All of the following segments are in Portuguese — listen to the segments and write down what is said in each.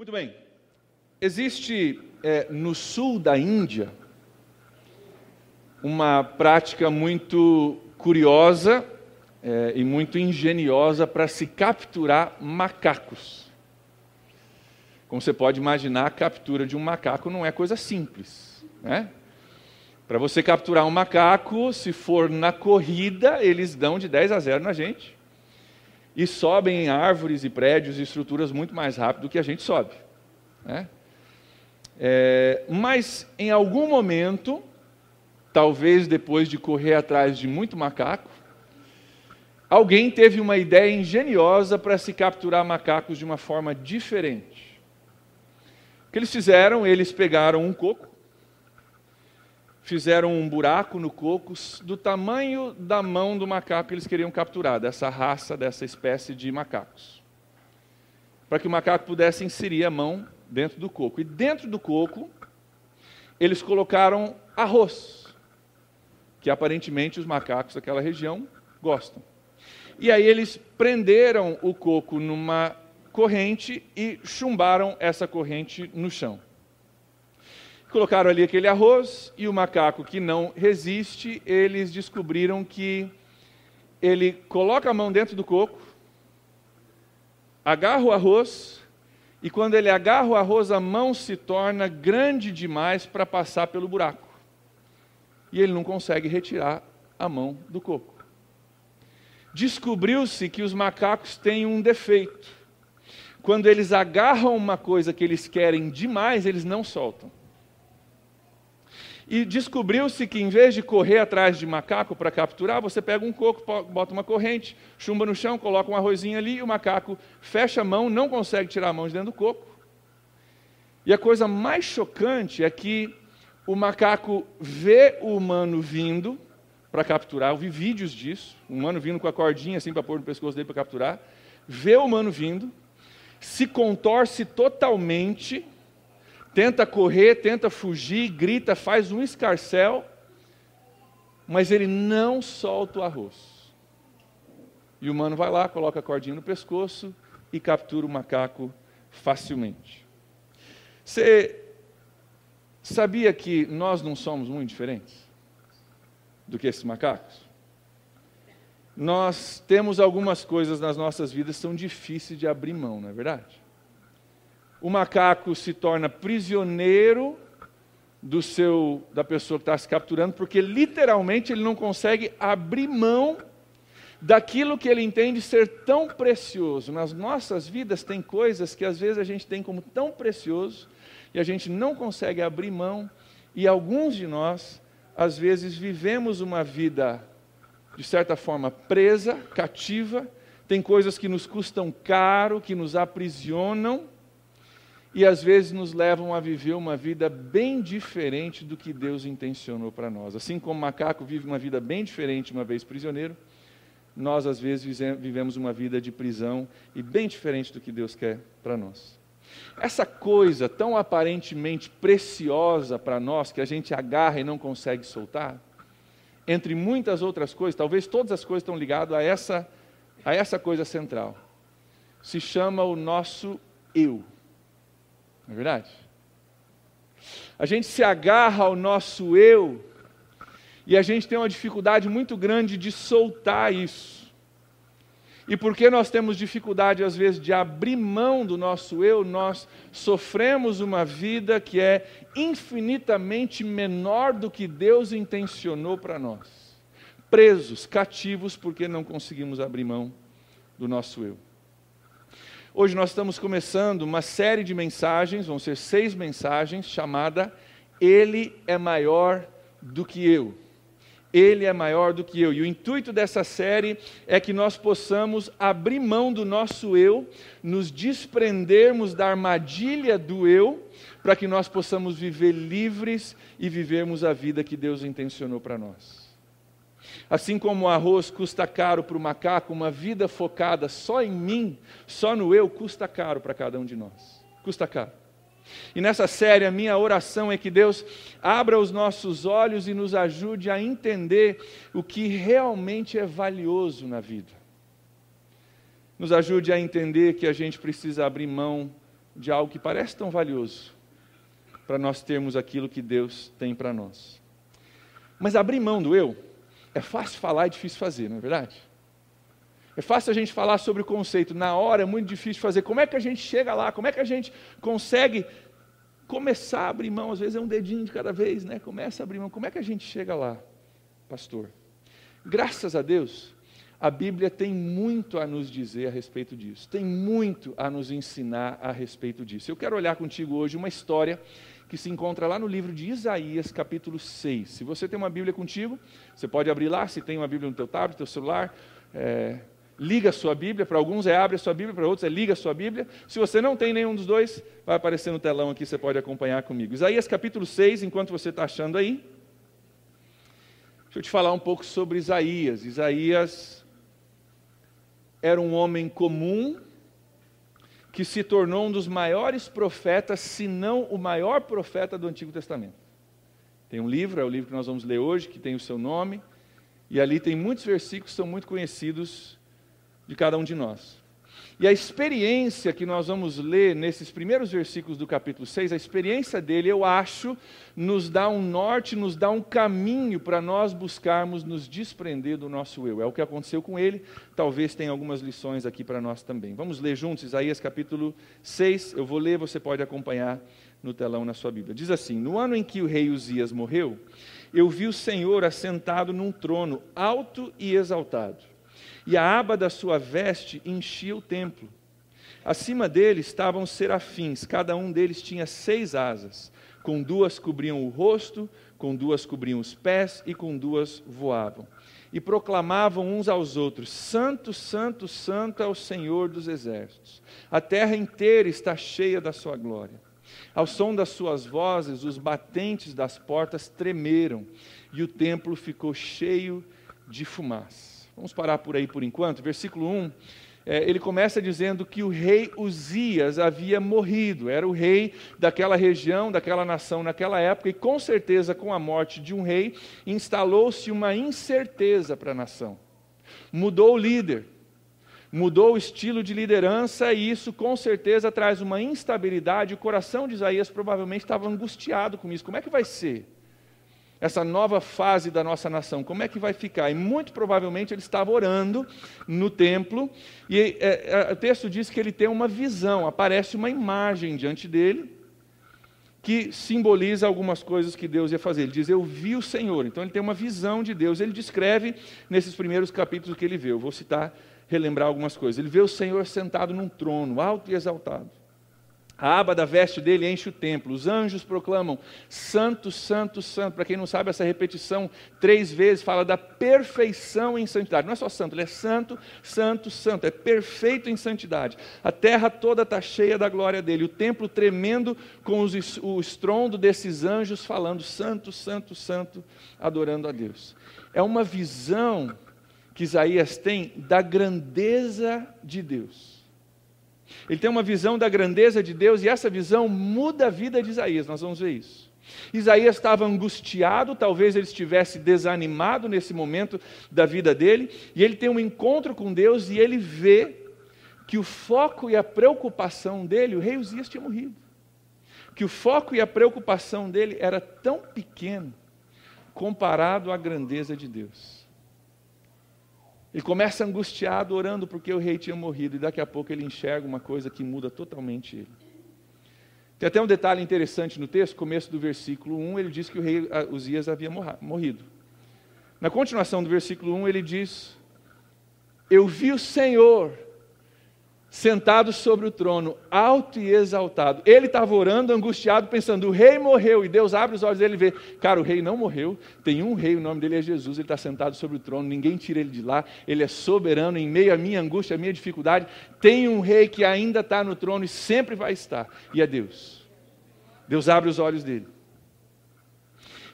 Muito bem. Existe no sul da Índia uma prática muito curiosa e muito engenhosa para se capturar macacos. Como você pode imaginar, a captura de um macaco não é coisa simples, né? Para você capturar um macaco, se for na corrida, eles dão de 10-0 na gente e sobem em árvores e prédios e estruturas muito mais rápido do que a gente sobe, né? Mas em algum momento, talvez depois de correr atrás de muito macaco, alguém teve uma ideia engenhosa para se capturar macacos de uma forma diferente. O que eles fizeram? Eles pegaram um coco, fizeram um buraco no coco do tamanho da mão do macaco que eles queriam capturar, dessa raça, dessa espécie de macacos, para que o macaco pudesse inserir a mão dentro do coco. E dentro do coco, eles colocaram arroz, que aparentemente os macacos daquela região gostam. E aí eles prenderam o coco numa corrente e chumbaram essa corrente no chão. Colocaram ali aquele arroz e o macaco que não resiste, eles descobriram que ele coloca a mão dentro do coco, agarra o arroz, e quando ele agarra o arroz, a mão se torna grande demais para passar pelo buraco. E ele não consegue retirar a mão do coco. Descobriu-se que os macacos têm um defeito. Quando eles agarram uma coisa que eles querem demais, eles não soltam. E descobriu-se que em vez de correr atrás de macaco para capturar, você pega um coco, bota uma corrente, chumba no chão, coloca um arrozinho ali e o macaco fecha a mão, não consegue tirar a mão de dentro do coco. E a coisa mais chocante é que o macaco vê o humano vindo para capturar. Eu vi vídeos disso, o humano vindo com a cordinha assim para pôr no pescoço dele para capturar. Vê o humano vindo, se contorce totalmente, tenta correr, tenta fugir, grita, faz um escarcéu, mas ele não solta o arroz. E o humano vai lá, coloca a cordinha no pescoço e captura o macaco facilmente. Você sabia que nós não somos muito diferentes do que esses macacos? Nós temos algumas coisas nas nossas vidas que são difíceis de abrir mão, não é verdade? O macaco se torna prisioneiro da pessoa que está se capturando, porque literalmente ele não consegue abrir mão daquilo que ele entende ser tão precioso. Nas nossas vidas tem coisas que às vezes a gente tem como tão precioso e a gente não consegue abrir mão, e alguns de nós, às vezes, vivemos uma vida, de certa forma, presa, cativa, tem coisas que nos custam caro, que nos aprisionam, e às vezes nos levam a viver uma vida bem diferente do que Deus intencionou para nós. Assim como o macaco vive uma vida bem diferente uma vez prisioneiro, nós às vezes vivemos uma vida de prisão e bem diferente do que Deus quer para nós. Essa coisa tão aparentemente preciosa para nós, que a gente agarra e não consegue soltar, entre muitas outras coisas, talvez todas as coisas estão ligadas a essa coisa central, se chama o nosso eu. Não é verdade? A gente se agarra ao nosso eu e a gente tem uma dificuldade muito grande de soltar isso. E porque nós temos dificuldade, às vezes, de abrir mão do nosso eu, nós sofremos uma vida que é infinitamente menor do que Deus intencionou para nós. Presos, cativos, porque não conseguimos abrir mão do nosso eu. Hoje nós estamos começando uma série de mensagens, vão ser 6 mensagens, chamada Ele é Maior do que Eu. Ele é maior do que eu. E o intuito dessa série é que nós possamos abrir mão do nosso eu, nos desprendermos da armadilha do eu, para que nós possamos viver livres e vivermos a vida que Deus intencionou para nós. Assim como o arroz custa caro para o macaco, uma vida focada só em mim, só no eu, custa caro para cada um de nós. Custa caro. E nessa série, a minha oração é que Deus abra os nossos olhos e nos ajude a entender o que realmente é valioso na vida. Nos ajude a entender que a gente precisa abrir mão de algo que parece tão valioso para nós termos aquilo que Deus tem para nós. Mas abrir mão do eu é fácil falar e difícil fazer, não é verdade? É fácil a gente falar sobre o conceito, na hora é muito difícil fazer. Como é que a gente chega lá? Como é que a gente consegue começar a abrir mão? Às vezes é um dedinho de cada vez, né? Começa a abrir mão. Como é que a gente chega lá, pastor? Graças a Deus, a Bíblia tem muito a nos dizer a respeito disso. Tem muito a nos ensinar a respeito disso. Eu quero olhar contigo hoje uma história que se encontra lá no livro de Isaías, capítulo 6. Se você tem uma Bíblia contigo, você pode abrir lá. Se tem uma Bíblia no teu tablet, no teu celular, liga a sua Bíblia. Para alguns é abre a sua Bíblia, para outros é liga a sua Bíblia. Se você não tem nenhum dos dois, vai aparecer no telão aqui, você pode acompanhar comigo. Isaías capítulo 6, enquanto você está achando aí. Deixa eu te falar um pouco sobre Isaías. Isaías era um homem comum que se tornou um dos maiores profetas, se não o maior profeta do Antigo Testamento. Tem um livro, é o livro que nós vamos ler hoje, que tem o seu nome, e ali tem muitos versículos que são muito conhecidos de cada um de nós. E a experiência que nós vamos ler nesses primeiros versículos do capítulo 6, a experiência dele, eu acho, nos dá um norte, nos dá um caminho para nós buscarmos nos desprender do nosso eu. É o que aconteceu com ele, talvez tenha algumas lições aqui para nós também. Vamos ler juntos Isaías capítulo 6, eu vou ler, você pode acompanhar no telão na sua Bíblia. Diz assim: no ano em que o rei Uzias morreu, eu vi o Senhor assentado num trono alto e exaltado. E a aba da sua veste enchia o templo. Acima dele estavam serafins, cada um deles tinha 6 asas. Com 2 cobriam o rosto, com 2 cobriam os pés e com 2 voavam. E proclamavam uns aos outros: Santo, Santo, Santo é o Senhor dos exércitos. A terra inteira está cheia da sua glória. Ao som das suas vozes, os batentes das portas tremeram, e o templo ficou cheio de fumaça. Vamos parar por aí por enquanto. Versículo 1, ele começa dizendo que o rei Uzias havia morrido. Era o rei daquela região, daquela nação naquela época, e com certeza com a morte de um rei, instalou-se uma incerteza para a nação. Mudou o líder, mudou o estilo de liderança, e isso com certeza traz uma instabilidade. O coração de Isaías provavelmente estava angustiado com isso. Como é que vai ser essa nova fase da nossa nação? Como é que vai ficar? E muito provavelmente ele estava orando no templo, e o texto diz que ele tem uma visão, aparece uma imagem diante dele, que simboliza algumas coisas que Deus ia fazer. Ele diz: eu vi o Senhor. Então ele tem uma visão de Deus. Ele descreve nesses primeiros capítulos que ele vê. Eu vou citar, relembrar algumas coisas. Ele vê o Senhor sentado num trono, alto e exaltado. A aba da veste dele enche o templo. Os anjos proclamam: Santo, Santo, Santo. Para quem não sabe, essa repetição 3 vezes fala da perfeição em santidade. Não é só santo, ele é santo, santo, santo. É perfeito em santidade. A terra toda está cheia da glória dele. O templo tremendo com o estrondo desses anjos falando: Santo, Santo, Santo, adorando a Deus. É uma visão que Isaías tem da grandeza de Deus. Ele tem uma visão da grandeza de Deus, e essa visão muda a vida de Isaías. Nós vamos ver isso. Isaías estava angustiado, talvez ele estivesse desanimado nesse momento da vida dele, e ele tem um encontro com Deus, e ele vê que o foco e a preocupação dele, o rei Uzias tinha morrido, que o foco e a preocupação dele era tão pequeno comparado à grandeza de Deus. Ele começa angustiado, orando porque o rei tinha morrido, e daqui a pouco ele enxerga uma coisa que muda totalmente ele. Tem até um detalhe interessante no texto, começo do versículo 1, ele diz que o rei Uzias havia morrido. Na continuação do versículo 1, ele diz: eu vi o Senhor sentado sobre o trono, alto e exaltado. Ele estava orando, angustiado, pensando: o rei morreu. E Deus abre os olhos dele e vê: cara, o rei não morreu. Tem um rei, o nome dele é Jesus. Ele está sentado sobre o trono, ninguém tira ele de lá. Ele é soberano em meio à minha angústia, à minha dificuldade. Tem um rei que ainda está no trono e sempre vai estar. E é Deus. Deus abre os olhos dele.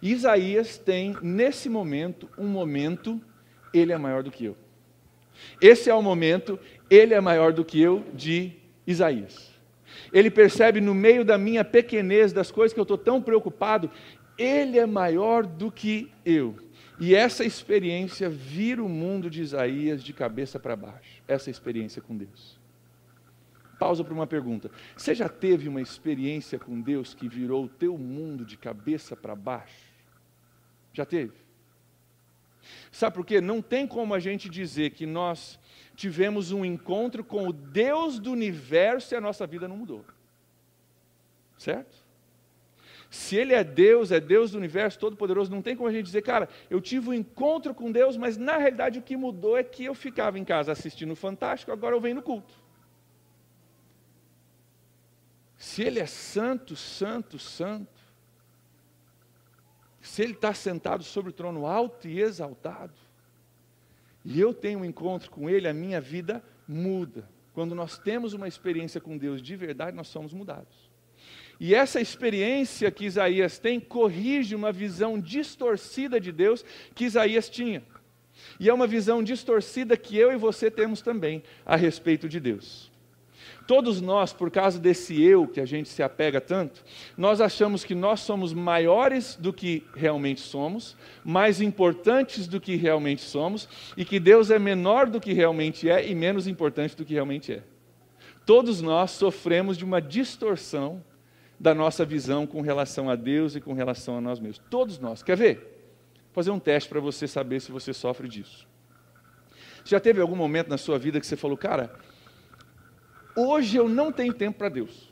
Isaías tem, nesse momento, ele é maior do que eu. Esse é o momento, ele é maior do que eu, de Isaías. Ele percebe no meio da minha pequenez, das coisas que eu estou tão preocupado, ele é maior do que eu. E essa experiência vira o mundo de Isaías de cabeça para baixo. Essa experiência com Deus. Pausa para uma pergunta. Você já teve uma experiência com Deus que virou o teu mundo de cabeça para baixo? Já teve? Sabe por quê? Não tem como a gente dizer que nós tivemos um encontro com o Deus do universo e a nossa vida não mudou. Certo? Se Ele é Deus do universo todo-poderoso, não tem como a gente dizer, cara, eu tive um encontro com Deus, mas na realidade o que mudou é que eu ficava em casa assistindo o Fantástico, agora eu venho no culto. Se Ele é santo, santo, santo, se Ele está sentado sobre o trono alto e exaltado, e eu tenho um encontro com Ele, a minha vida muda. Quando nós temos uma experiência com Deus de verdade, nós somos mudados. E essa experiência que Isaías tem, corrige uma visão distorcida de Deus que Isaías tinha. E é uma visão distorcida que eu e você temos também a respeito de Deus. Todos nós, por causa desse eu que a gente se apega tanto, nós achamos que nós somos maiores do que realmente somos, mais importantes do que realmente somos, e que Deus é menor do que realmente é e menos importante do que realmente é. Todos nós sofremos de uma distorção da nossa visão com relação a Deus e com relação a nós mesmos. Todos nós. Quer ver? Vou fazer um teste para você saber se você sofre disso. Já teve algum momento na sua vida que você falou, cara, hoje eu não tenho tempo para Deus.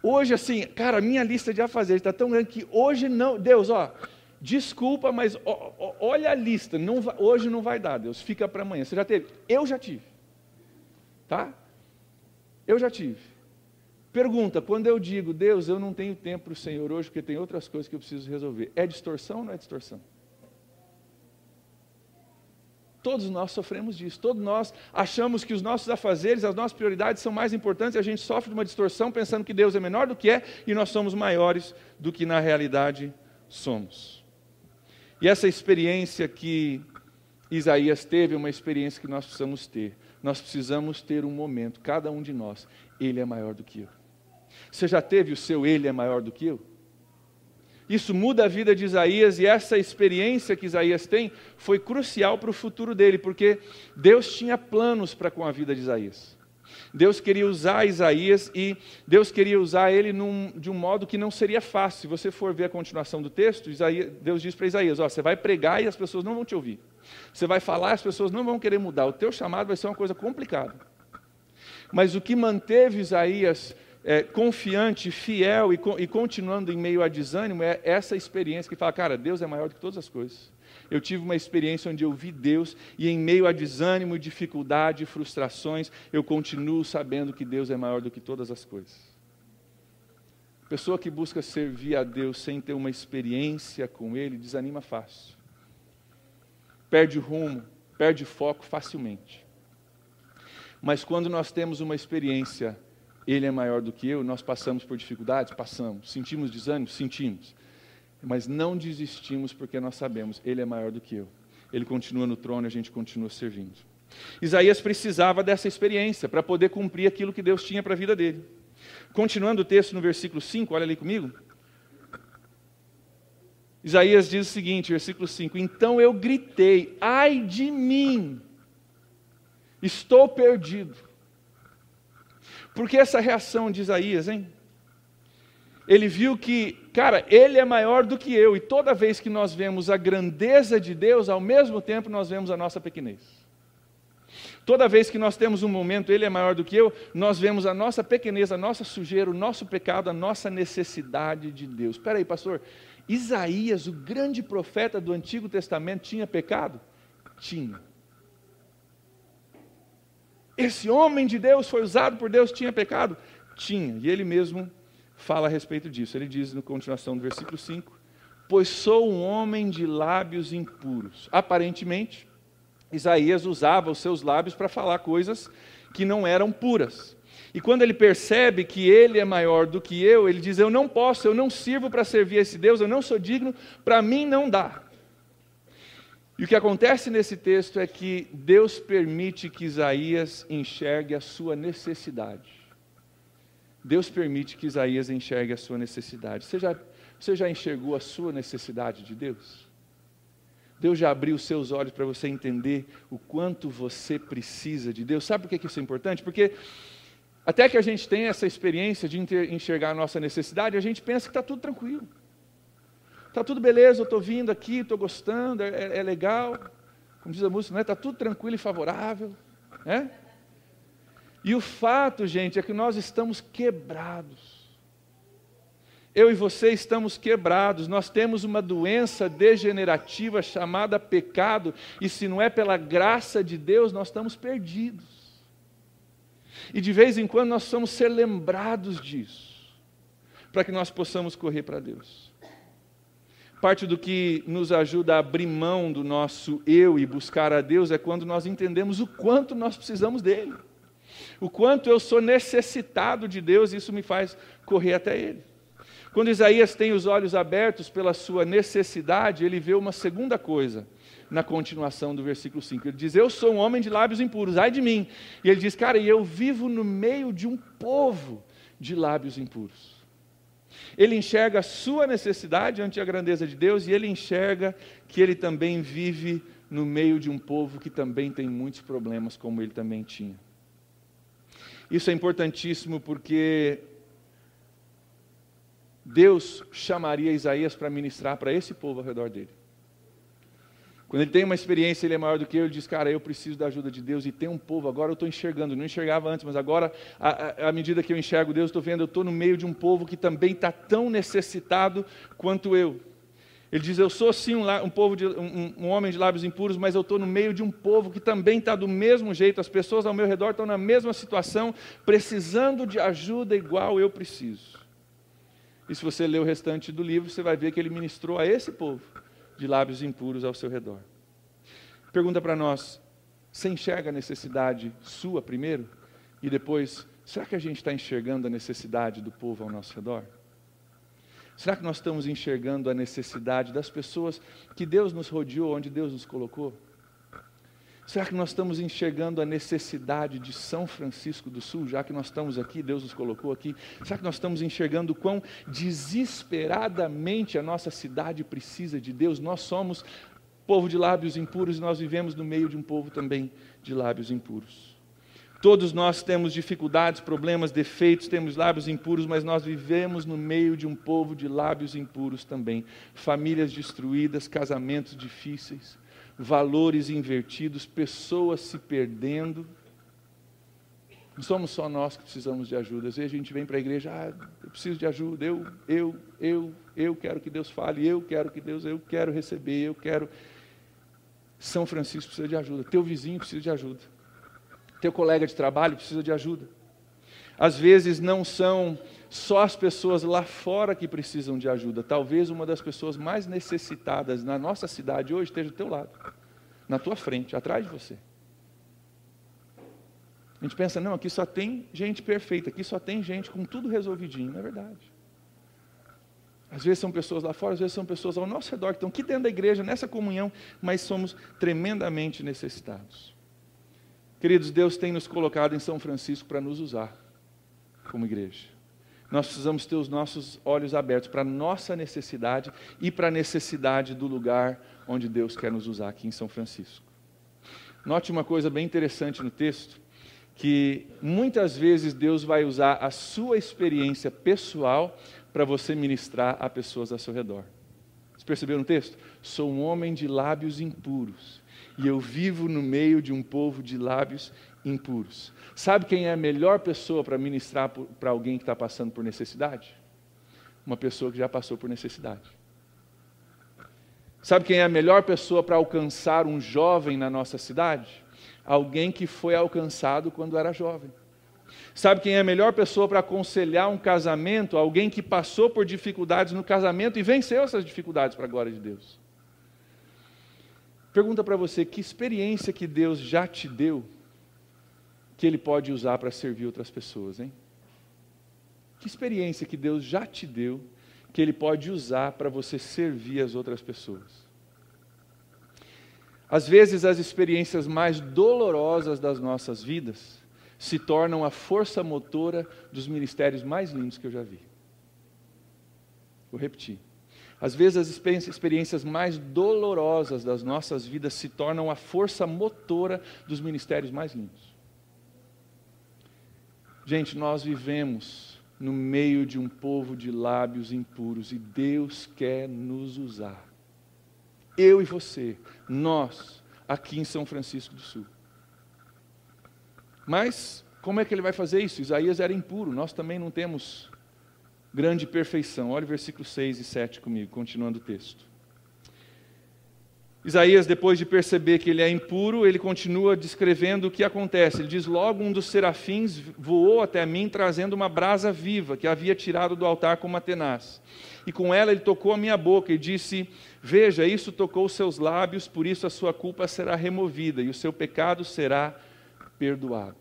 Hoje, assim, cara, a minha lista de afazeres está tão grande que hoje não... Deus, desculpa, mas olha a lista. Hoje não vai dar, Deus. Fica para amanhã. Você já teve? Eu já tive. Tá? Eu já tive. Pergunta, quando eu digo, Deus, eu não tenho tempo para o Senhor hoje, porque tem outras coisas que eu preciso resolver. É distorção ou não é distorção? Todos nós sofremos disso. Todos nós achamos que os nossos afazeres, as nossas prioridades são mais importantes e a gente sofre de uma distorção pensando que Deus é menor do que é e nós somos maiores do que na realidade somos. E essa experiência que Isaías teve é uma experiência que nós precisamos ter. Nós precisamos ter um momento, cada um de nós, Ele é maior do que eu. Você já teve o seu Ele é maior do que eu? Isso muda a vida de Isaías e essa experiência que Isaías tem foi crucial para o futuro dele, porque Deus tinha planos para com a vida de Isaías. Deus queria usar Isaías e Deus queria usar ele de um modo que não seria fácil. Se você for ver a continuação do texto, Deus diz para Isaías, você vai pregar e as pessoas não vão te ouvir. Você vai falar e as pessoas não vão querer mudar. O teu chamado vai ser uma coisa complicada. Mas o que manteve Isaías confiante, fiel e continuando em meio a desânimo é essa experiência que fala, cara, Deus é maior do que todas as coisas. Eu tive uma experiência onde eu vi Deus e em meio a desânimo, dificuldade, frustrações, eu continuo sabendo que Deus é maior do que todas as coisas. Pessoa que busca servir a Deus sem ter uma experiência com Ele, desanima fácil. Perde o rumo, perde foco facilmente. Mas quando nós temos uma experiência, Ele é maior do que eu, nós passamos por dificuldades? Passamos. Sentimos desânimo? Sentimos. Mas não desistimos porque nós sabemos, Ele é maior do que eu. Ele continua no trono e a gente continua servindo. Isaías precisava dessa experiência para poder cumprir aquilo que Deus tinha para a vida dele. Continuando o texto no versículo 5, olha ali comigo. Isaías diz o seguinte, versículo 5, então eu gritei, ai de mim, estou perdido. Por que essa reação de Isaías, hein? Ele viu que, cara, Ele é maior do que eu, e toda vez que nós vemos a grandeza de Deus, ao mesmo tempo nós vemos a nossa pequenez. Toda vez que nós temos um momento, Ele é maior do que eu, nós vemos a nossa pequenez, a nossa sujeira, o nosso pecado, a nossa necessidade de Deus. Espera aí, pastor, Isaías, o grande profeta do Antigo Testamento, tinha pecado? Tinha. Esse homem de Deus foi usado por Deus, tinha pecado? Tinha, e ele mesmo fala a respeito disso. Ele diz na continuação do versículo 5, pois sou um homem de lábios impuros. Aparentemente, Isaías usava os seus lábios para falar coisas que não eram puras. E quando ele percebe que ele é maior do que eu, ele diz, eu não posso, eu não sirvo para servir esse Deus, eu não sou digno, para mim não dá. E o que acontece nesse texto é que Deus permite que Isaías enxergue a sua necessidade. Deus permite que Isaías enxergue a sua necessidade. Você já enxergou a sua necessidade de Deus? Deus já abriu os seus olhos para você entender o quanto você precisa de Deus. Sabe por que isso é importante? Porque até que a gente tenha essa experiência de enxergar a nossa necessidade, a gente pensa que está tudo tranquilo. Está tudo beleza, eu estou vindo aqui, estou gostando, é legal. Como diz a música, não é? Está tudo tranquilo e favorável. Né? E o fato, gente, é que nós estamos quebrados. Eu e você estamos quebrados, nós temos uma doença degenerativa chamada pecado, e se não é pela graça de Deus, nós estamos perdidos. E de vez em quando nós precisamos ser lembrados disso, para que nós possamos correr para Deus. Parte do que nos ajuda a abrir mão do nosso eu e buscar a Deus é quando nós entendemos o quanto nós precisamos dEle. O quanto eu sou necessitado de Deus, e isso me faz correr até Ele. Quando Isaías tem os olhos abertos pela sua necessidade, ele vê uma segunda coisa na continuação do versículo 5. Ele diz, eu sou um homem de lábios impuros, ai de mim. E ele diz, cara, e eu vivo no meio de um povo de lábios impuros. Ele enxerga a sua necessidade ante a grandeza de Deus, e ele enxerga que ele também vive no meio de um povo que também tem muitos problemas, como ele também tinha. Isso é importantíssimo porque Deus chamaria Isaías para ministrar para esse povo ao redor dele. Quando ele tem uma experiência, ele é maior do que eu, ele diz, cara, eu preciso da ajuda de Deus, e tem um povo, agora eu estou enxergando, não enxergava antes, mas agora, à medida que eu enxergo Deus, estou vendo, eu estou no meio de um povo que também está tão necessitado quanto eu. Ele diz, eu sou sim um homem de lábios impuros, mas eu estou no meio de um povo que também está do mesmo jeito, as pessoas ao meu redor estão na mesma situação, precisando de ajuda igual eu preciso. E se você ler o restante do livro, você vai ver que ele ministrou a esse povo de lábios impuros ao seu redor. Pergunta para nós, você enxerga a necessidade sua primeiro? E depois, será que a gente está enxergando a necessidade do povo ao nosso redor? Será que nós estamos enxergando a necessidade das pessoas que Deus nos rodeou, onde Deus nos colocou? Será que nós estamos enxergando a necessidade de São Francisco do Sul, já que nós estamos aqui, Deus nos colocou aqui? Será que nós estamos enxergando o quão desesperadamente a nossa cidade precisa de Deus? Nós somos povo de lábios impuros e nós vivemos no meio de um povo também de lábios impuros. Todos nós temos dificuldades, problemas, defeitos, temos lábios impuros, mas nós vivemos no meio de um povo de lábios impuros também. Famílias destruídas, casamentos difíceis, valores invertidos, pessoas se perdendo. Não somos só nós que precisamos de ajuda. Às vezes a gente vem para a igreja, eu preciso de ajuda, eu quero que Deus fale, eu quero receber, eu quero. São Francisco precisa de ajuda, teu vizinho precisa de ajuda, teu colega de trabalho precisa de ajuda. Às vezes não são só as pessoas lá fora que precisam de ajuda. Talvez uma das pessoas mais necessitadas na nossa cidade hoje esteja do teu lado, na tua frente, atrás de você. A gente pensa, não, aqui só tem gente perfeita, aqui só tem gente com tudo resolvidinho. Não é verdade. Às vezes são pessoas lá fora, às vezes são pessoas ao nosso redor, que estão aqui dentro da igreja, nessa comunhão, mas somos tremendamente necessitados. Queridos, Deus tem nos colocado em São Francisco para nos usar como igreja. Nós precisamos ter os nossos olhos abertos para a nossa necessidade e para a necessidade do lugar onde Deus quer nos usar aqui em São Francisco. Note uma coisa bem interessante no texto, que muitas vezes Deus vai usar a sua experiência pessoal para você ministrar a pessoas ao seu redor. Vocês perceberam no texto? Sou um homem de lábios impuros e eu vivo no meio de um povo de lábios impuros. Sabe quem é a melhor pessoa para ministrar para alguém que está passando por necessidade? Uma pessoa que já passou por necessidade. Sabe quem é a melhor pessoa para alcançar um jovem na nossa cidade? Alguém que foi alcançado quando era jovem. Sabe quem é a melhor pessoa para aconselhar um casamento? Alguém que passou por dificuldades no casamento e venceu essas dificuldades para a glória de Deus. Pergunta para você, que experiência que Deus já te deu que Ele pode usar para servir outras pessoas, hein? Que experiência que Deus já te deu que Ele pode usar para você servir as outras pessoas? Às vezes as experiências mais dolorosas das nossas vidas se tornam a força motora dos ministérios mais lindos que eu já vi. Vou repetir. Às vezes as experiências mais dolorosas das nossas vidas se tornam a força motora dos ministérios mais lindos. Gente, nós vivemos no meio de um povo de lábios impuros e Deus quer nos usar. Eu e você, nós, aqui em São Francisco do Sul. Mas como é que ele vai fazer isso? Isaías era impuro, nós também não temos grande perfeição. Olha o versículos 6 e 7 comigo, continuando o texto. Isaías, depois de perceber que ele é impuro, ele continua descrevendo o que acontece. Ele diz: logo um dos serafins voou até mim, trazendo uma brasa viva, que havia tirado do altar com uma tenaz. E com ela ele tocou a minha boca e disse: veja, isso tocou os seus lábios, por isso a sua culpa será removida e o seu pecado será perdoado.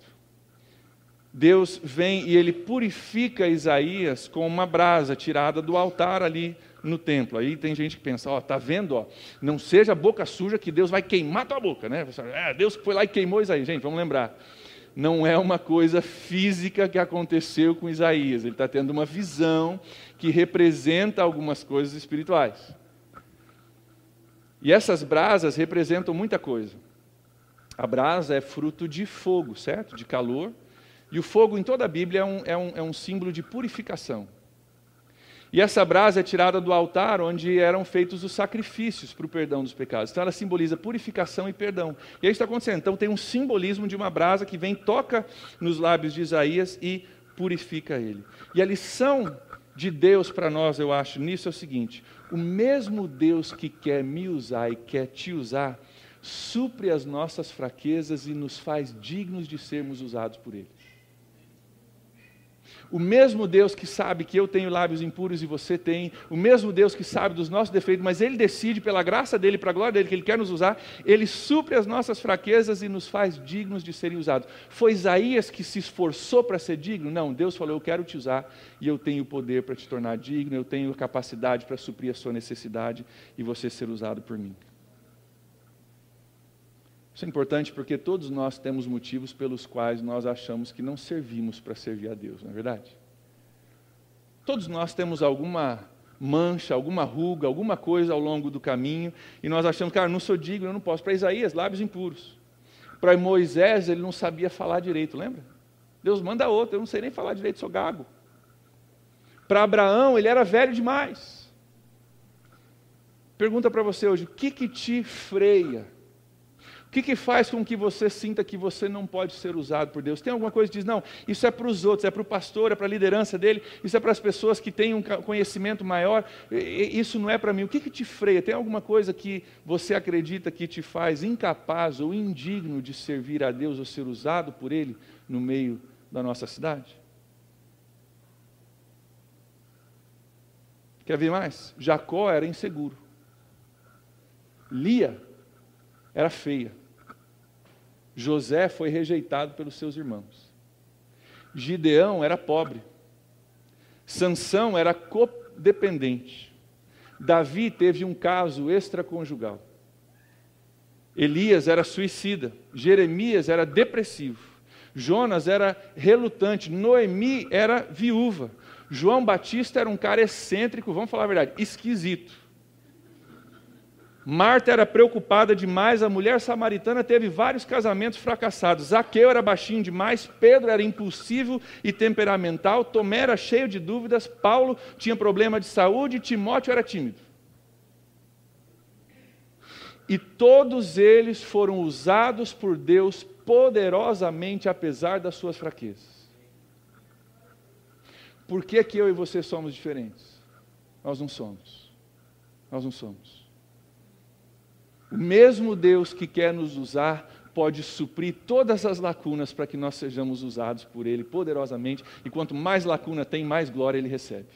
Deus vem e ele purifica Isaías com uma brasa tirada do altar ali no templo. Aí tem gente que pensa: ó, tá vendo, ó, não seja boca suja que Deus vai queimar tua boca, né? Deus foi lá e queimou Isaías. Gente, vamos lembrar, não é uma coisa física que aconteceu com Isaías, ele está tendo uma visão que representa algumas coisas espirituais. E essas brasas representam muita coisa. A brasa é fruto de fogo, certo? De calor. E o fogo em toda a Bíblia é um símbolo de purificação. E essa brasa é tirada do altar onde eram feitos os sacrifícios para o perdão dos pecados. Então ela simboliza purificação e perdão. E é isso que está acontecendo. Então tem um simbolismo de uma brasa que vem, toca nos lábios de Isaías e purifica ele. E a lição de Deus para nós, eu acho, nisso é o seguinte: o mesmo Deus que quer me usar e quer te usar, supre as nossas fraquezas e nos faz dignos de sermos usados por Ele. O mesmo Deus que sabe que eu tenho lábios impuros e você tem, o mesmo Deus que sabe dos nossos defeitos, mas Ele decide pela graça dEle, para a glória dEle, que Ele quer nos usar, Ele supre as nossas fraquezas e nos faz dignos de serem usados. Foi Isaías que se esforçou para ser digno? Não, Deus falou: eu quero te usar e eu tenho o poder para te tornar digno, eu tenho a capacidade para suprir a sua necessidade e você ser usado por mim. Isso é importante porque todos nós temos motivos pelos quais nós achamos que não servimos para servir a Deus, não é verdade? Todos nós temos alguma mancha, alguma ruga, alguma coisa ao longo do caminho, e nós achamos: cara, não sou digno, eu não posso. Para Isaías, lábios impuros. Para Moisés, ele não sabia falar direito, lembra? Deus manda outro, eu não sei nem falar direito, sou gago. Para Abraão, ele era velho demais. Pergunta para você hoje: o que te freia? O que faz com que você sinta que você não pode ser usado por Deus? Tem alguma coisa que diz: não, isso é para os outros, é para o pastor, é para a liderança dele, isso é para as pessoas que têm um conhecimento maior, isso não é para mim. O que te freia? Tem alguma coisa que você acredita que te faz incapaz ou indigno de servir a Deus ou ser usado por Ele no meio da nossa cidade? Quer ver mais? Jacó era inseguro. Lia era feia. José foi rejeitado pelos seus irmãos. Gideão era pobre. Sansão era codependente. Davi teve um caso extraconjugal. Elias era suicida. Jeremias era depressivo. Jonas era relutante. Noemi era viúva. João Batista era um cara excêntrico, vamos falar a verdade, esquisito. Marta era preocupada demais, a mulher samaritana teve vários casamentos fracassados. Zaqueu era baixinho demais, Pedro era impulsivo e temperamental, Tomé era cheio de dúvidas, Paulo tinha problema de saúde, Timóteo era tímido. E todos eles foram usados por Deus poderosamente, apesar das suas fraquezas. Por que eu e você somos diferentes? Nós não somos. Nós não somos. O mesmo Deus que quer nos usar pode suprir todas as lacunas para que nós sejamos usados por Ele poderosamente, e quanto mais lacuna tem, mais glória Ele recebe.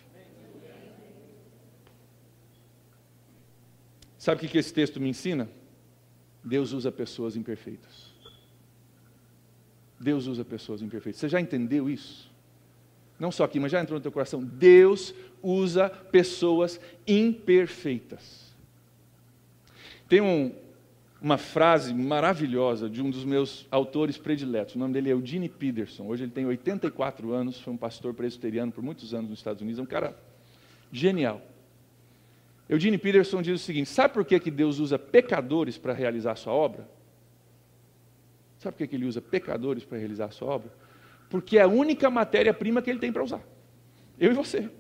Sabe o que esse texto me ensina? Deus usa pessoas imperfeitas. Deus usa pessoas imperfeitas. Você já entendeu isso? Não só aqui, mas já entrou no teu coração. Deus usa pessoas imperfeitas. Tem uma frase maravilhosa de um dos meus autores prediletos. O nome dele é Eugene Peterson. Hoje ele tem 84 anos, foi um pastor presbiteriano por muitos anos nos Estados Unidos. É um cara genial. Eugene Peterson diz o seguinte: sabe por que Deus usa pecadores para realizar a sua obra? Sabe por que Ele usa pecadores para realizar a sua obra? Porque é a única matéria-prima que Ele tem para usar. Eu e você.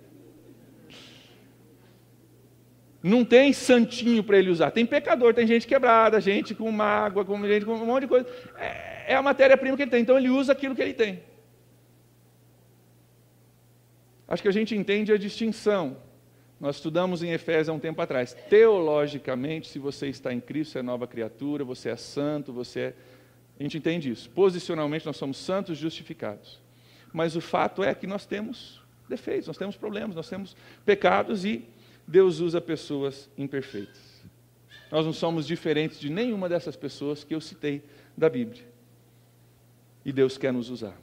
Não tem santinho para Ele usar. Tem pecador, tem gente quebrada, gente com mágoa, gente com um monte de coisa. É a matéria-prima que Ele tem. Então Ele usa aquilo que Ele tem. Acho que a gente entende a distinção. Nós estudamos em Efésios há um tempo atrás. Teologicamente, se você está em Cristo, você é nova criatura, você é santo, A gente entende isso. Posicionalmente, nós somos santos justificados. Mas o fato é que nós temos defeitos, nós temos problemas, nós temos pecados e Deus usa pessoas imperfeitas. Nós não somos diferentes de nenhuma dessas pessoas que eu citei da Bíblia. E Deus quer nos usar.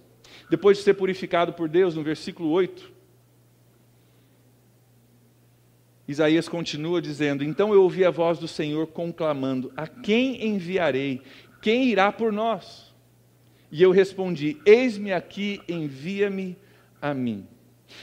Depois de ser purificado por Deus, no versículo 8, Isaías continua dizendo: então eu ouvi a voz do Senhor conclamando: a quem enviarei? Quem irá por nós? E eu respondi: eis-me aqui, envia-me a mim.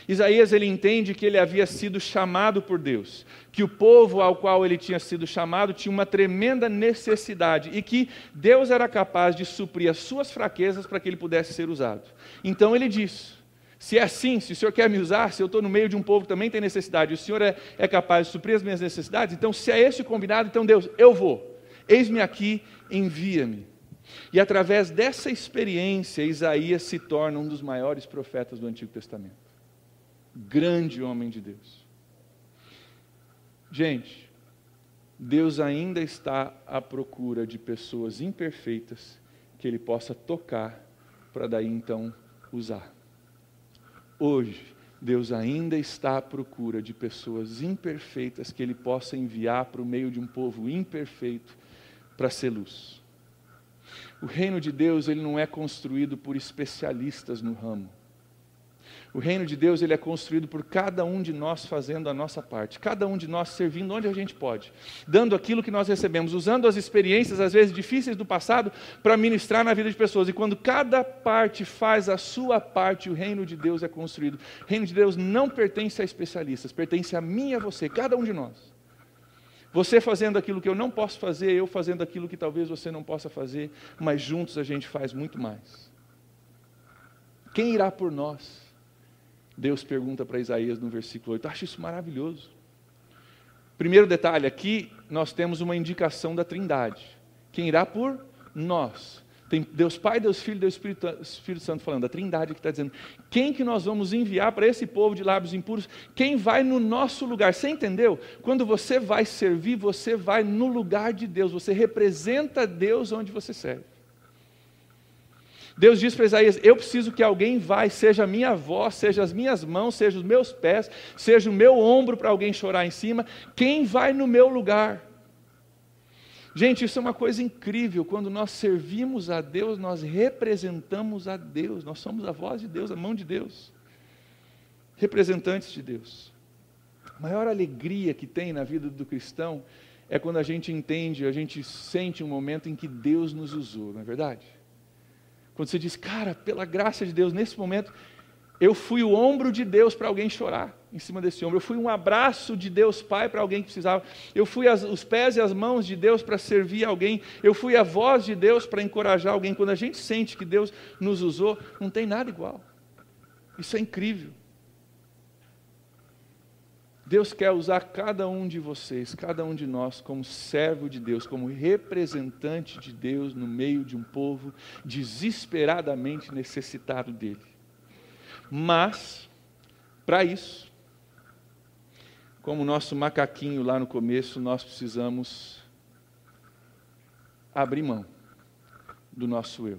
Isaías, ele entende que ele havia sido chamado por Deus, que o povo ao qual ele tinha sido chamado tinha uma tremenda necessidade e que Deus era capaz de suprir as suas fraquezas para que ele pudesse ser usado. Então ele diz: se é assim, se o Senhor quer me usar, se eu estou no meio de um povo que também tem necessidade, e o Senhor é capaz de suprir as minhas necessidades, então se é esse o combinado, então Deus, eu vou. Eis-me aqui, envia-me. E através dessa experiência, Isaías se torna um dos maiores profetas do Antigo Testamento. Grande homem de Deus. Gente, Deus ainda está à procura de pessoas imperfeitas que Ele possa tocar para daí então usar. Hoje, Deus ainda está à procura de pessoas imperfeitas que Ele possa enviar para o meio de um povo imperfeito para ser luz. O reino de Deus, ele não é construído por especialistas no ramo. O reino de Deus, ele é construído por cada um de nós fazendo a nossa parte, cada um de nós servindo onde a gente pode, dando aquilo que nós recebemos, usando as experiências, às vezes difíceis do passado, para ministrar na vida de pessoas. E quando cada parte faz a sua parte, o reino de Deus é construído. O reino de Deus não pertence a especialistas, pertence a mim e a você, cada um de nós. Você fazendo aquilo que eu não posso fazer, eu fazendo aquilo que talvez você não possa fazer, mas juntos a gente faz muito mais. Quem irá por nós? Deus pergunta para Isaías no versículo 8. Eu acho isso maravilhoso. Primeiro detalhe, aqui nós temos uma indicação da Trindade. Quem irá por nós? Tem Deus Pai, Deus Filho e Deus Espírito Santo falando. A Trindade que está dizendo, quem que nós vamos enviar para esse povo de lábios impuros? Quem vai no nosso lugar? Você entendeu? Quando você vai servir, você vai no lugar de Deus. Você representa Deus onde você serve. Deus diz para Isaías: eu preciso que alguém vá, seja a minha voz, seja as minhas mãos, seja os meus pés, seja o meu ombro para alguém chorar em cima. Quem vai no meu lugar? Gente, isso é uma coisa incrível. Quando nós servimos a Deus, nós representamos a Deus. Nós somos a voz de Deus, a mão de Deus. Representantes de Deus. A maior alegria que tem na vida do cristão é quando a gente entende, a gente sente um momento em que Deus nos usou, não é verdade? Quando você diz: cara, pela graça de Deus, nesse momento, eu fui o ombro de Deus para alguém chorar em cima desse ombro. Eu fui um abraço de Deus Pai para alguém que precisava. Eu fui os pés e as mãos de Deus para servir alguém. Eu fui a voz de Deus para encorajar alguém. Quando a gente sente que Deus nos usou, não tem nada igual. Isso é incrível. Deus quer usar cada um de vocês, cada um de nós, como servo de Deus, como representante de Deus no meio de um povo desesperadamente necessitado dele. Mas, para isso, como o nosso macaquinho lá no começo, nós precisamos abrir mão do nosso eu.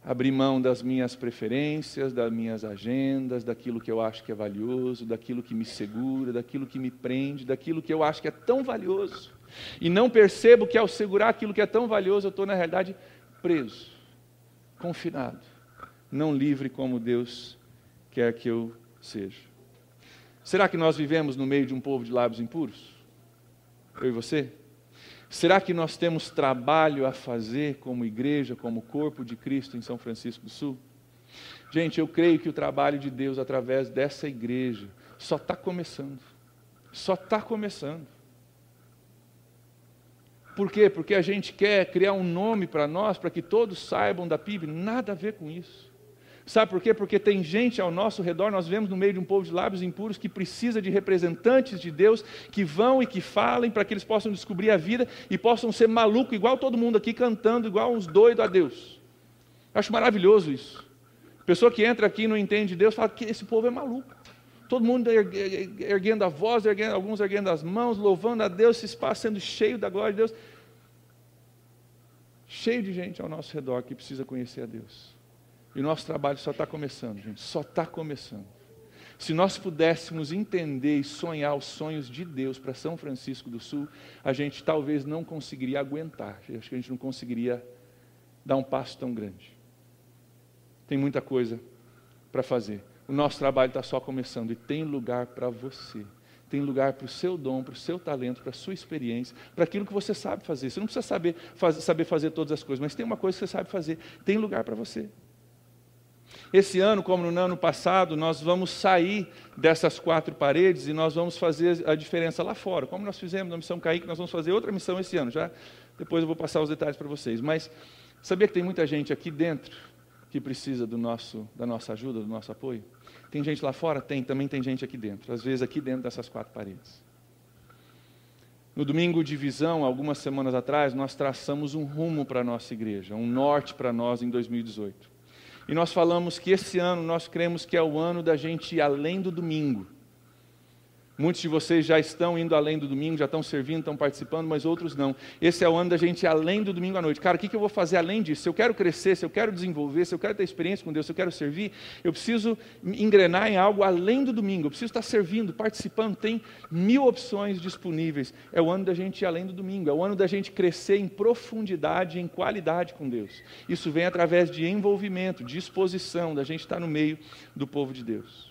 Abrir mão das minhas preferências, das minhas agendas, daquilo que eu acho que é valioso, daquilo que me segura, daquilo que me prende, daquilo que eu acho que é tão valioso. E não percebo que ao segurar aquilo que é tão valioso, eu estou na realidade preso, confinado, não livre como Deus quer que eu seja. Será que nós vivemos no meio de um povo de lábios impuros? Eu e você? Será que nós temos trabalho a fazer como igreja, como corpo de Cristo em São Francisco do Sul? Gente, eu creio que o trabalho de Deus através dessa igreja só está começando. Só está começando. Por quê? Porque a gente quer criar um nome para nós, para que todos saibam da PIB. Nada a ver com isso. Sabe por quê? Porque tem gente ao nosso redor, nós vemos no meio de um povo de lábios impuros que precisa de representantes de Deus que vão e que falem para que eles possam descobrir a vida e possam ser malucos, igual todo mundo aqui, cantando igual uns doidos a Deus. Acho maravilhoso isso. Pessoa que entra aqui e não entende Deus, fala que esse povo é maluco. Todo mundo erguendo a voz, alguns erguendo as mãos, louvando a Deus, esse espaço sendo cheio da glória de Deus. Cheio de gente ao nosso redor que precisa conhecer a Deus. E o nosso trabalho só está começando, gente, só está começando. Se nós pudéssemos entender e sonhar os sonhos de Deus para São Francisco do Sul, a gente talvez não conseguiria aguentar, acho que a gente não conseguiria dar um passo tão grande. Tem muita coisa para fazer. O nosso trabalho está só começando e tem lugar para você. Tem lugar para o seu dom, para o seu talento, para a sua experiência, para aquilo que você sabe fazer. Você não precisa saber fazer todas as coisas, mas tem uma coisa que você sabe fazer. Tem lugar para você. Esse ano, como no ano passado, nós vamos sair dessas 4 paredes e nós vamos fazer a diferença lá fora. Como nós fizemos na Missão Caíque, nós vamos fazer outra missão esse ano. Já depois eu vou passar os detalhes para vocês. Mas sabia que tem muita gente aqui dentro que precisa da nossa ajuda, do nosso apoio? Tem gente lá fora? Também tem gente aqui dentro. Às vezes aqui dentro dessas 4 paredes. No domingo de visão, algumas semanas atrás, nós traçamos um rumo para a nossa igreja, um norte para nós em 2018. E nós falamos que esse ano nós cremos que é o ano da gente ir além do domingo. Muitos de vocês já estão indo além do domingo, já estão servindo, estão participando, mas outros não. Esse é o ano da gente ir além do domingo à noite. Cara, o que eu vou fazer além disso? Se eu quero crescer, se eu quero desenvolver, se eu quero ter experiência com Deus, se eu quero servir, eu preciso engrenar em algo além do domingo. Eu preciso estar servindo, participando. Tem 1000 opções disponíveis. É o ano da gente ir além do domingo. É o ano da gente crescer em profundidade, em qualidade com Deus. Isso vem através de envolvimento, de exposição, da gente estar no meio do povo de Deus.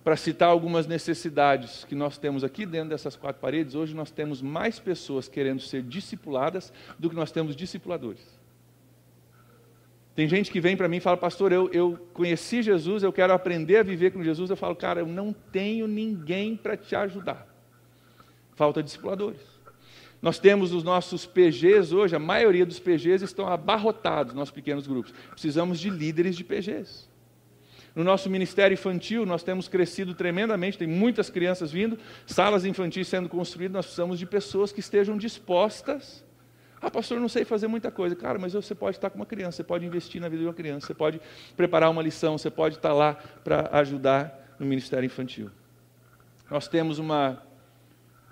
Para citar algumas necessidades que nós temos aqui dentro dessas 4 paredes, hoje nós temos mais pessoas querendo ser discipuladas do que nós temos discipuladores. Tem gente que vem para mim e fala, pastor, eu conheci Jesus, eu quero aprender a viver com Jesus. Eu falo, cara, eu não tenho ninguém para te ajudar. Falta discipuladores. Nós temos os nossos PGs hoje, a maioria dos PGs estão abarrotados, nossos pequenos grupos. Precisamos de líderes de PGs. No nosso ministério infantil, nós temos crescido tremendamente, tem muitas crianças vindo, salas infantis sendo construídas, nós precisamos de pessoas que estejam dispostas. Ah, pastor, não sei fazer muita coisa. Cara, mas você pode estar com uma criança, você pode investir na vida de uma criança, você pode preparar uma lição, você pode estar lá para ajudar no ministério infantil. Nós temos uma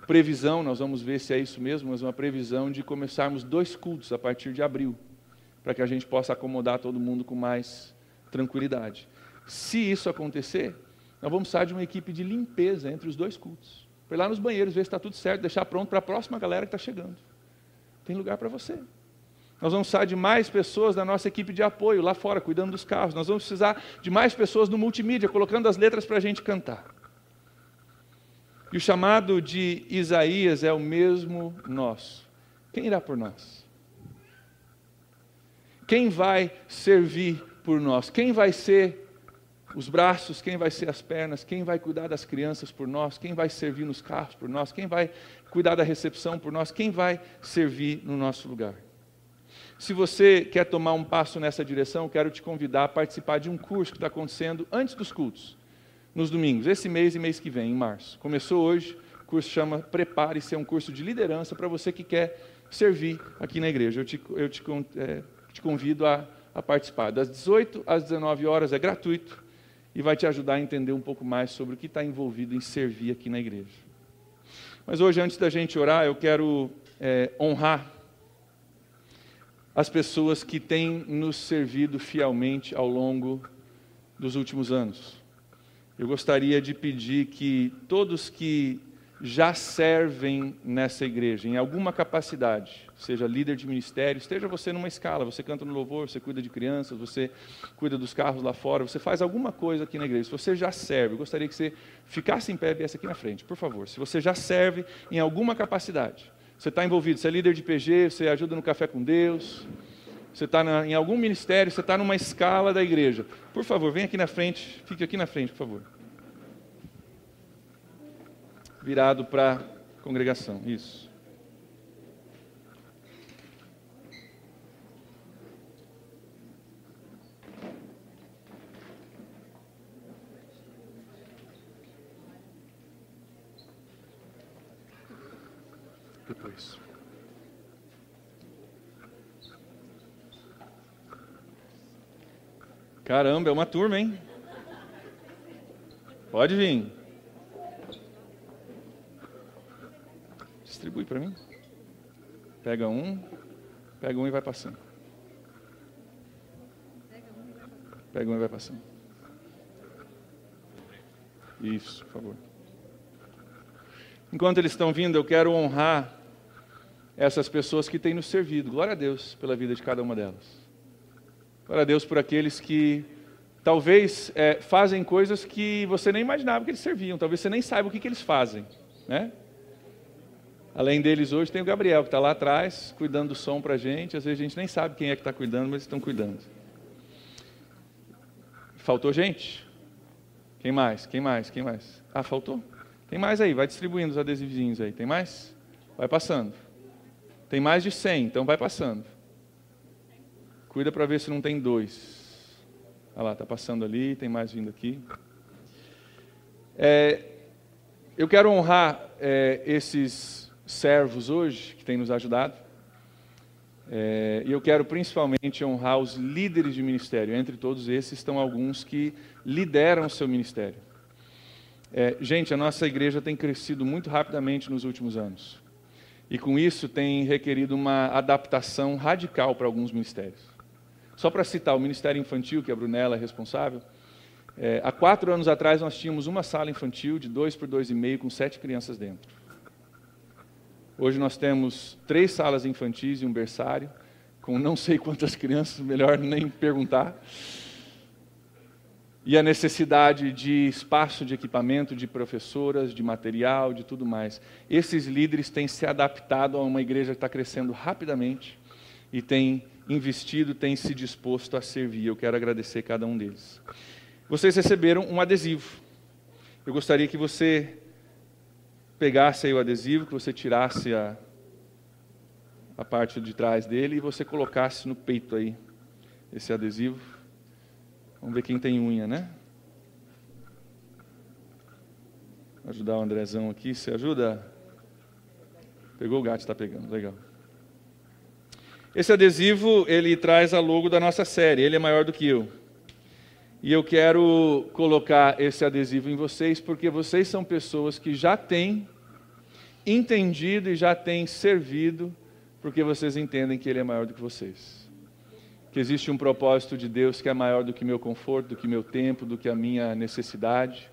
previsão, nós vamos ver se é isso mesmo, mas uma previsão de começarmos 2 cultos a partir de abril, para que a gente possa acomodar todo mundo com mais tranquilidade. Se isso acontecer, nós vamos precisar de uma equipe de limpeza entre os 2 cultos. Para ir lá nos banheiros, ver se está tudo certo, deixar pronto para a próxima galera que está chegando. Tem lugar para você. Nós vamos precisar de mais pessoas da nossa equipe de apoio lá fora, cuidando dos carros. Nós vamos precisar de mais pessoas no multimídia, colocando as letras para a gente cantar. E o chamado de Isaías é o mesmo nosso. Quem irá por nós? Quem vai servir por nós? Quem vai ser os braços, quem vai ser as pernas, quem vai cuidar das crianças por nós, quem vai servir nos carros por nós, quem vai cuidar da recepção por nós, quem vai servir no nosso lugar. Se você quer tomar um passo nessa direção, eu quero te convidar a participar de um curso que está acontecendo antes dos cultos, nos domingos, esse mês e mês que vem, em março. Começou hoje, o curso chama Prepare-se, é um curso de liderança para você que quer servir aqui na igreja. Eu te convido a participar. Das 18 às 19 horas é gratuito. E vai te ajudar a entender um pouco mais sobre o que está envolvido em servir aqui na igreja. Mas hoje, antes da gente orar, eu quero honrar as pessoas que têm nos servido fielmente ao longo dos últimos anos. Eu gostaria de pedir que todos que já servem nessa igreja, em alguma capacidade, seja líder de ministério, esteja você numa escala, você canta no louvor, você cuida de crianças, você cuida dos carros lá fora, você faz alguma coisa aqui na igreja. Se você já serve, eu gostaria que você ficasse em pé e viesse aqui na frente, por favor. Se você já serve em alguma capacidade, você está envolvido, você é líder de PG, você ajuda no Café com Deus, você está em algum ministério, você está numa escala da igreja, por favor, vem aqui na frente, fique aqui na frente, por favor. virado para a congregação. Isso. Depois. Caramba, é uma turma, hein? Pode vir. Distribui para mim. Pega um e vai passando. Pega um e vai passando. Isso, por favor. Enquanto eles estão vindo, eu quero honrar essas pessoas que têm nos servido. Glória a Deus pela vida de cada uma delas. Glória a Deus por aqueles que talvez fazem coisas que você nem imaginava que eles serviam. Talvez você nem saiba o que eles fazem, né? Além deles hoje tem o Gabriel, que está lá atrás, cuidando do som para a gente. Às vezes a gente nem sabe quem é que está cuidando, mas estão cuidando. Faltou gente? Quem mais? Quem mais? Quem mais? Ah, faltou? Tem mais aí, vai distribuindo os adesivinhos aí. Tem mais? Vai passando. Tem mais de 100, então vai passando. Cuida para ver se não tem 2. Olha lá, está passando ali, tem mais vindo aqui. Eu quero honrar esses servos hoje, que têm nos ajudado. E eu quero principalmente honrar os líderes de ministério. Entre todos esses estão alguns que lideram o seu ministério. Gente, a nossa igreja tem crescido muito rapidamente nos últimos anos. E com isso tem requerido uma adaptação radical para alguns ministérios. Só para citar o Ministério Infantil, que a Brunella é responsável, há 4 anos atrás nós tínhamos uma sala infantil de 2 por 2,5 com 7 crianças dentro. Hoje nós temos 3 salas infantis e um berçário, com não sei quantas crianças, melhor nem perguntar. E a necessidade de espaço, de equipamento, de professoras, de material, de tudo mais. Esses líderes têm se adaptado a uma igreja que está crescendo rapidamente e têm investido, têm se disposto a servir. Eu quero agradecer cada um deles. Vocês receberam um adesivo. Eu gostaria que você pegasse aí o adesivo, que você tirasse a parte de trás dele e você colocasse no peito aí esse adesivo. Vamos ver quem tem unha, né? Vou ajudar o Andrezão aqui. Você ajuda? Pegou o gato, está pegando. Legal. Esse adesivo, ele traz a logo da nossa série. Ele é maior do que eu. E eu quero colocar esse adesivo em vocês, porque vocês são pessoas que já têm entendido e já têm servido, porque vocês entendem que Ele é maior do que vocês. Que existe um propósito de Deus que é maior do que meu conforto, do que meu tempo, do que a minha necessidade.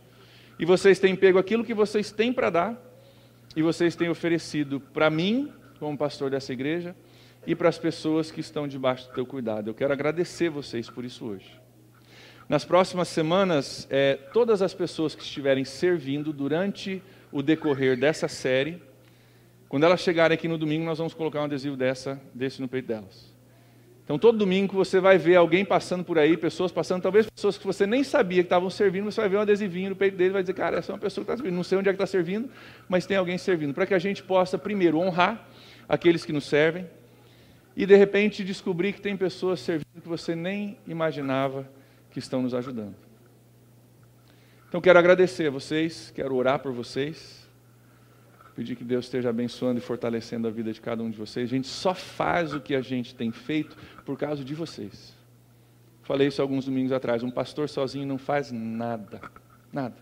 E vocês têm pego aquilo que vocês têm para dar, e vocês têm oferecido para mim, como pastor dessa igreja, e para as pessoas que estão debaixo do teu cuidado. Eu quero agradecer vocês por isso hoje. Nas próximas semanas, todas as pessoas que estiverem servindo durante o decorrer dessa série, quando elas chegarem aqui no domingo, nós vamos colocar um adesivo desse no peito delas. Então, todo domingo você vai ver alguém passando por aí, pessoas passando, talvez pessoas que você nem sabia que estavam servindo, você vai ver um adesivinho no peito dele e vai dizer, cara, essa é uma pessoa que está servindo. Não sei onde é que está servindo, mas tem alguém servindo. Para que a gente possa, primeiro, honrar aqueles que nos servem e, de repente, descobrir que tem pessoas servindo que você nem imaginava que estão nos ajudando. Então, quero agradecer a vocês, quero orar por vocês, pedir que Deus esteja abençoando e fortalecendo a vida de cada um de vocês. A gente só faz o que a gente tem feito por causa de vocês. Falei isso alguns domingos atrás, um pastor sozinho não faz nada, nada.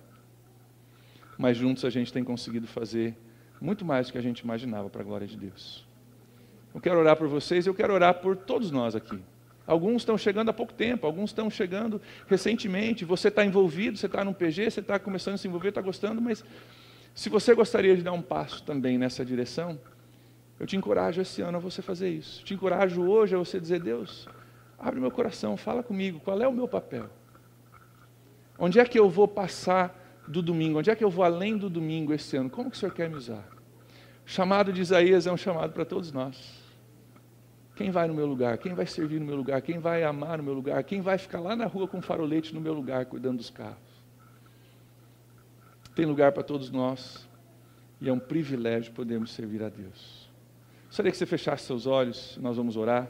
Mas juntos a gente tem conseguido fazer muito mais do que a gente imaginava para a glória de Deus. Eu quero orar por vocês, eu quero orar por todos nós aqui. Alguns estão chegando há pouco tempo, alguns estão chegando recentemente. Você está envolvido, você está no PG, você está começando a se envolver, está gostando, mas se você gostaria de dar um passo também nessa direção, eu te encorajo esse ano a você fazer isso. Te encorajo hoje a você dizer, Deus, abre meu coração, fala comigo, qual é o meu papel? Onde é que eu vou passar do domingo? Onde é que eu vou além do domingo esse ano? Como que o Senhor quer me usar? O chamado de Isaías é um chamado para todos nós. Quem vai no meu lugar? Quem vai servir no meu lugar? Quem vai amar no meu lugar? Quem vai ficar lá na rua com farolete no meu lugar, cuidando dos carros? Tem lugar para todos nós. E é um privilégio podermos servir a Deus. Gostaria que você fechasse seus olhos, nós vamos orar.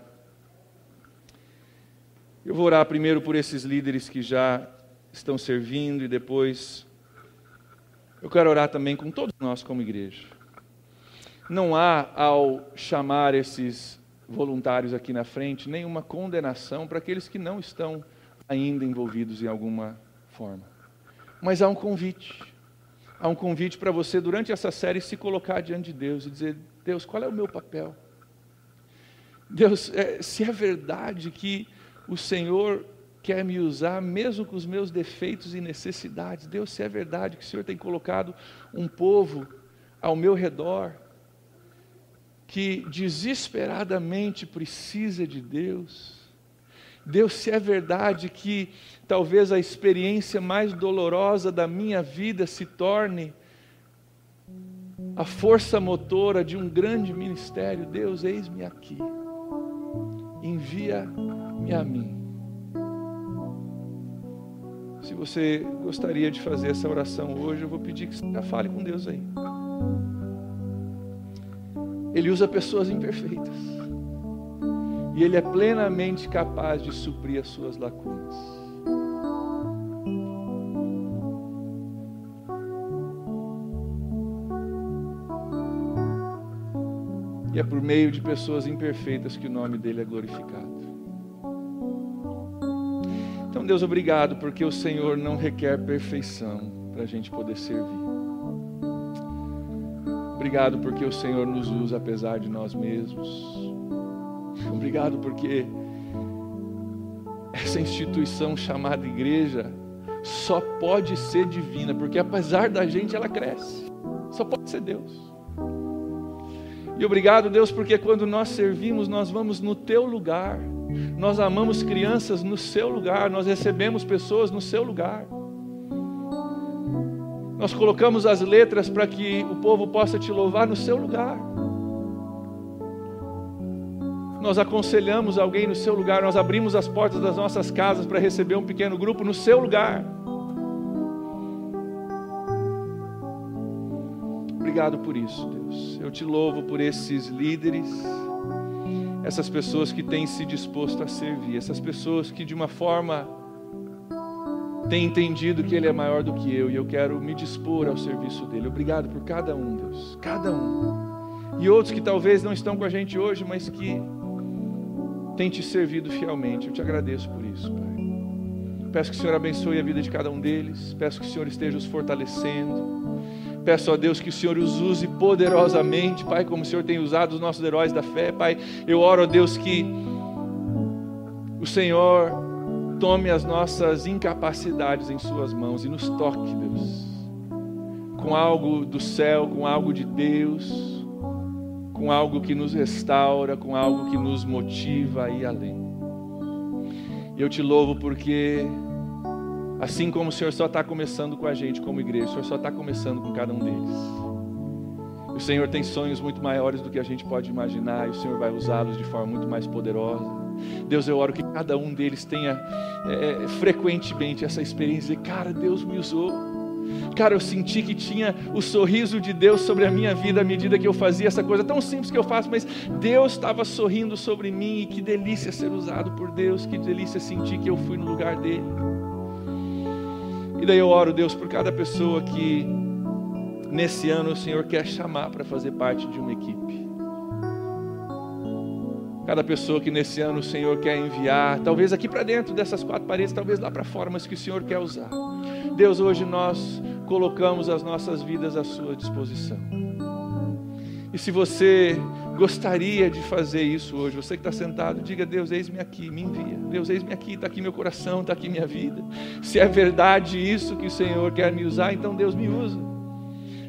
Eu vou orar primeiro por esses líderes que já estão servindo e depois eu quero orar também com todos nós como igreja. Não há, ao chamar esses voluntários aqui na frente, nenhuma condenação para aqueles que não estão ainda envolvidos em alguma forma. Mas há um convite. Há um convite para você, durante essa série, se colocar diante de Deus e dizer: Deus, qual é o meu papel? Deus, se é verdade que o Senhor quer me usar, mesmo com os meus defeitos e necessidades, Deus, se é verdade que o Senhor tem colocado um povo ao meu redor, que desesperadamente precisa de Deus, Deus, se é verdade que talvez a experiência mais dolorosa da minha vida se torne a força motora de um grande ministério, Deus, eis-me aqui, envia-me a mim. Se você gostaria de fazer essa oração hoje, eu vou pedir que você já fale com Deus aí. Ele usa pessoas imperfeitas. E Ele é plenamente capaz de suprir as suas lacunas. E é por meio de pessoas imperfeitas que o nome dEle é glorificado. Então, Deus, obrigado, porque o Senhor não requer perfeição para a gente poder servir. Obrigado porque o Senhor nos usa apesar de nós mesmos. Obrigado porque essa instituição chamada igreja só pode ser divina, porque apesar da gente ela cresce. Só pode ser Deus. E obrigado, Deus, porque quando nós servimos, nós vamos no Teu lugar. Nós amamos crianças no Seu lugar. Nós recebemos pessoas no Seu lugar. Nós colocamos as letras para que o povo possa Te louvar no Seu lugar. Nós aconselhamos alguém no Seu lugar. Nós abrimos as portas das nossas casas para receber um pequeno grupo no Seu lugar. Obrigado por isso, Deus. Eu Te louvo por esses líderes, essas pessoas que têm se disposto a servir, essas pessoas que de uma forma têm entendido que Ele é maior do que eu, e eu quero me dispor ao serviço dEle. Obrigado por cada um, Deus, cada um. E outros que talvez não estão com a gente hoje, mas que têm Te servido fielmente. Eu Te agradeço por isso, Pai. Peço que o Senhor abençoe a vida de cada um deles, peço que o Senhor esteja os fortalecendo. Peço a Deus que o Senhor os use poderosamente, Pai, como o Senhor tem usado os nossos heróis da fé, Pai. Eu oro a Deus que o Senhor tome as nossas incapacidades em Suas mãos e nos toque, Deus, com algo do céu, com algo de Deus, com algo que nos restaura, com algo que nos motiva a ir além. E eu Te louvo porque assim como o Senhor só está começando com a gente como igreja, o Senhor só está começando com cada um deles. O Senhor tem sonhos muito maiores do que a gente pode imaginar, e o Senhor vai usá-los de forma muito mais poderosa. Deus, eu oro que cada um deles tenha frequentemente essa experiência de, cara, Deus me usou. Cara, eu senti que tinha o sorriso de Deus sobre a minha vida à medida que eu fazia essa coisa tão simples que eu faço, mas Deus estava sorrindo sobre mim, e que delícia ser usado por Deus, que delícia sentir que eu fui no lugar dEle. E daí eu oro, Deus, por cada pessoa que nesse ano o Senhor quer chamar para fazer parte de uma equipe. Cada pessoa que nesse ano o Senhor quer enviar, talvez aqui para dentro dessas quatro paredes, talvez lá para fora, mas que o Senhor quer usar. Deus, hoje nós colocamos as nossas vidas à Sua disposição. E se você gostaria de fazer isso hoje, você que está sentado, diga: Deus, eis-me aqui, me envia. Deus, eis-me aqui, está aqui meu coração, está aqui minha vida. Se é verdade isso que o Senhor quer me usar, então Deus me usa.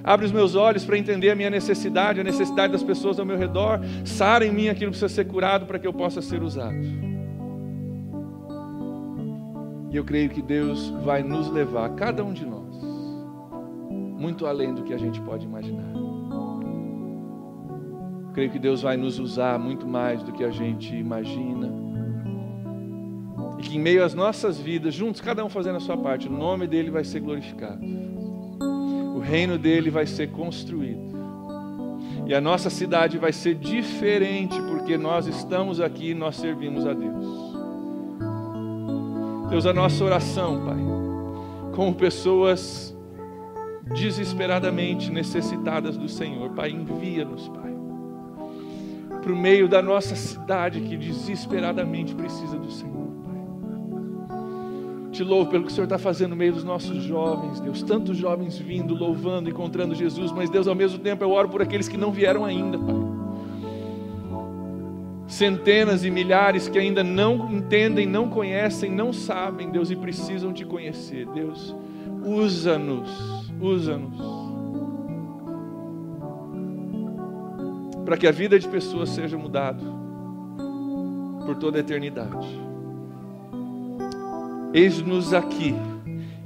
Abre os meus olhos para entender a minha necessidade, a necessidade das pessoas ao meu redor. Sara em mim aquilo que precisa ser curado para que eu possa ser usado. E eu creio que Deus vai nos levar, cada um de nós, muito além do que a gente pode imaginar. Creio que Deus vai nos usar muito mais do que a gente imagina. E que em meio às nossas vidas, juntos, cada um fazendo a sua parte, o nome dEle vai ser glorificado. O reino dele vai ser construído. E a nossa cidade vai ser diferente, porque nós estamos aqui e nós servimos a Deus. Deus, a nossa oração, Pai, como pessoas desesperadamente necessitadas do Senhor, Pai, envia-nos, Pai, para o meio da nossa cidade que desesperadamente precisa do Senhor, Pai. Te louvo pelo que o Senhor está fazendo no meio dos nossos jovens, Deus, tantos jovens vindo, louvando, encontrando Jesus, mas Deus, ao mesmo tempo eu oro por aqueles que não vieram ainda, Pai. Centenas e milhares que ainda não entendem, não conhecem, não sabem, Deus, e precisam te conhecer. Deus, usa-nos, para que a vida de pessoas seja mudada por toda a eternidade. Eis-nos aqui,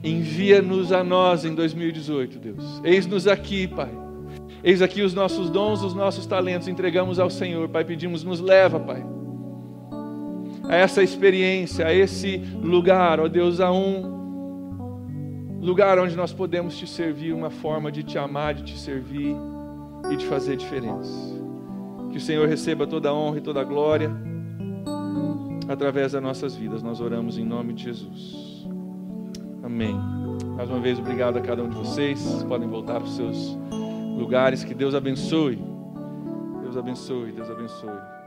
envia-nos a nós em 2018, Deus. Eis-nos aqui, Pai. Eis aqui os nossos dons, os nossos talentos, entregamos ao Senhor, Pai, pedimos, nos leva, Pai, a essa experiência, a esse lugar, ó Deus, a um lugar onde nós podemos te servir, uma forma de te amar, de te servir e de fazer diferença. Que o Senhor receba toda a honra e toda a glória através das nossas vidas, nós oramos em nome de Jesus. Amém. Mais uma vez, obrigado a cada um de vocês. Vocês podem voltar para os seus lugares. Que Deus abençoe. Deus abençoe, Deus abençoe.